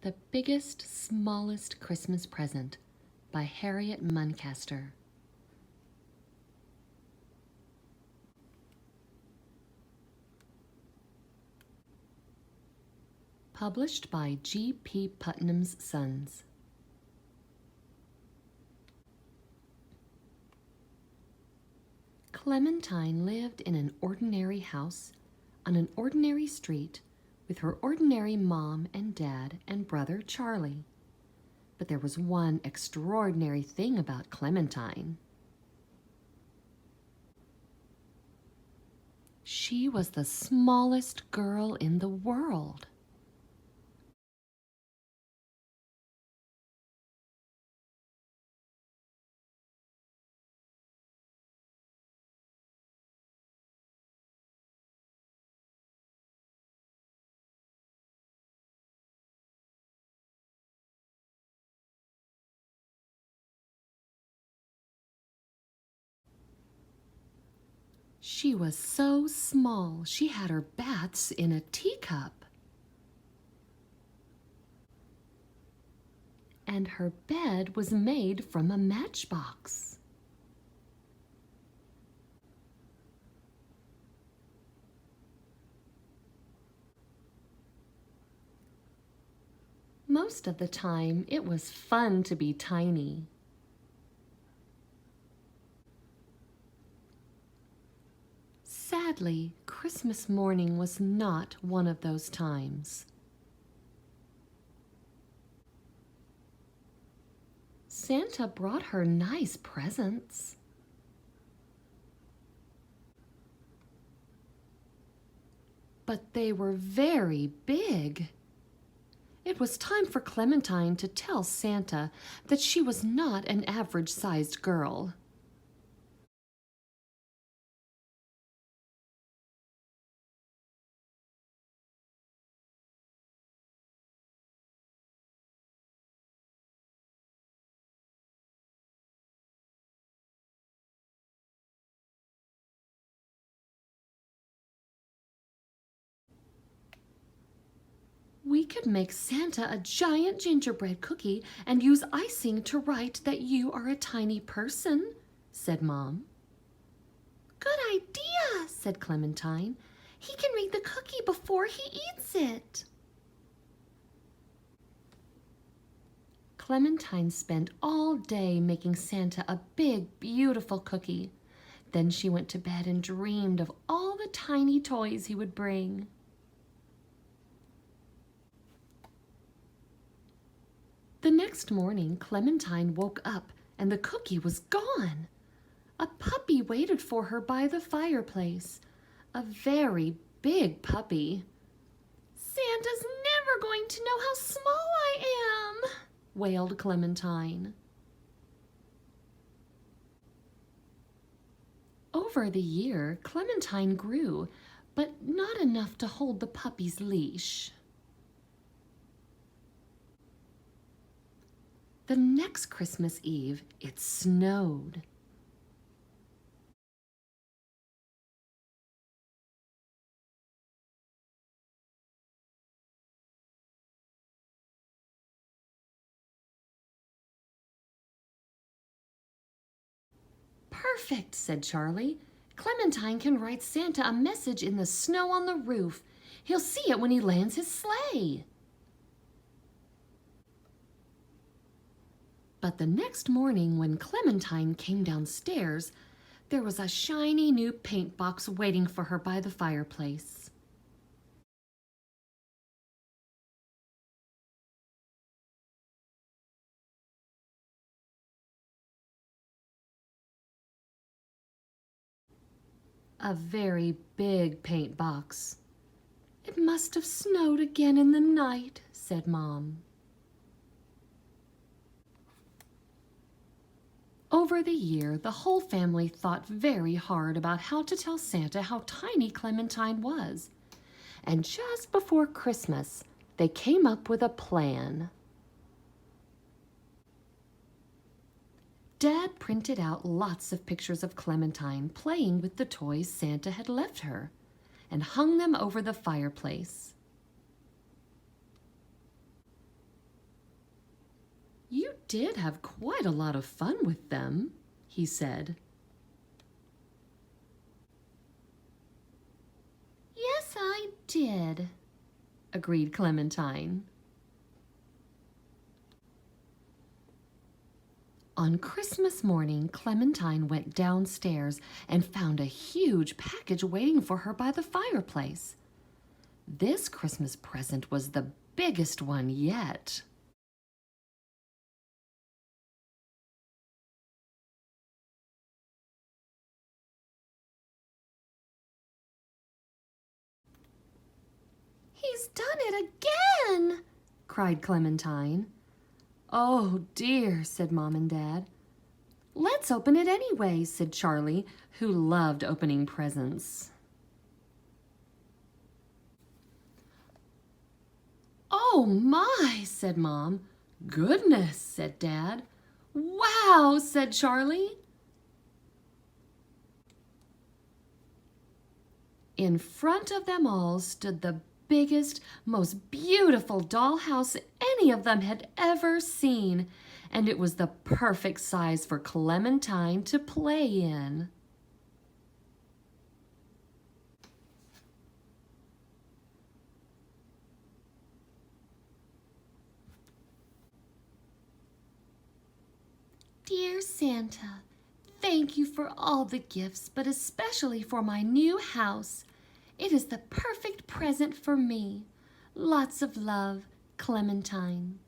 The Biggest, Smallest Christmas Present by Harriet Muncaster. Published by GP Putnam's Sons. Clementine lived in an ordinary house on an ordinary street with her ordinary mom and dad and brother Charlie. But there was one extraordinary thing about Clementine. She was the smallest girl in the world. She was so small she had her baths in a teacup. And her bed was made from a matchbox. Most of the time, it was fun to be tiny. Sadly, Christmas morning was not one of those times. Santa brought her nice presents. But they were very big. It was time for Clementine to tell Santa that she was not an average-sized girl. We could make Santa a giant gingerbread cookie and use icing to write that you are a tiny person, said Mom. Good idea, said Clementine. He can read the cookie before he eats it. Clementine spent all day making Santa a big, beautiful cookie. Then she went to bed and dreamed of all the tiny toys he would bring. The next morning, Clementine woke up and the cookie was gone. A puppy waited for her by the fireplace, a very big puppy. Santa's never going to know how small I am, wailed Clementine. Over the year, Clementine grew, but not enough to hold the puppy's leash. The next Christmas Eve, it snowed. Perfect, said Charlie. Clementine can write Santa a message in the snow on the roof. He'll see it when he lands his sleigh. But the next morning when Clementine came downstairs, there was a shiny new paint box waiting for her by the fireplace. A very big paint box. It must have snowed again in the night, said Mom. Over the year, the whole family thought very hard about how to tell Santa how tiny Clementine was. And just before Christmas, they came up with a plan. Dad printed out lots of pictures of Clementine playing with the toys Santa had left her and hung them over the fireplace. did have quite a lot of fun with them," he said. "Yes, I did," agreed Clementine. On Christmas morning, Clementine went downstairs and found a huge package waiting for her by the fireplace. This Christmas present was the biggest one yet. "He's done it again!" cried Clementine. "Oh dear," said Mom and Dad. "Let's open it anyway," said Charlie, who loved opening presents. "Oh my," said Mom. "Goodness," said Dad. "Wow," said Charlie. In front of them all stood the biggest, most beautiful dollhouse any of them had ever seen, and it was the perfect size for Clementine to play in. Dear Santa, thank you for all the gifts, but especially for my new house. It is the perfect present for me. Lots of love, Clementine.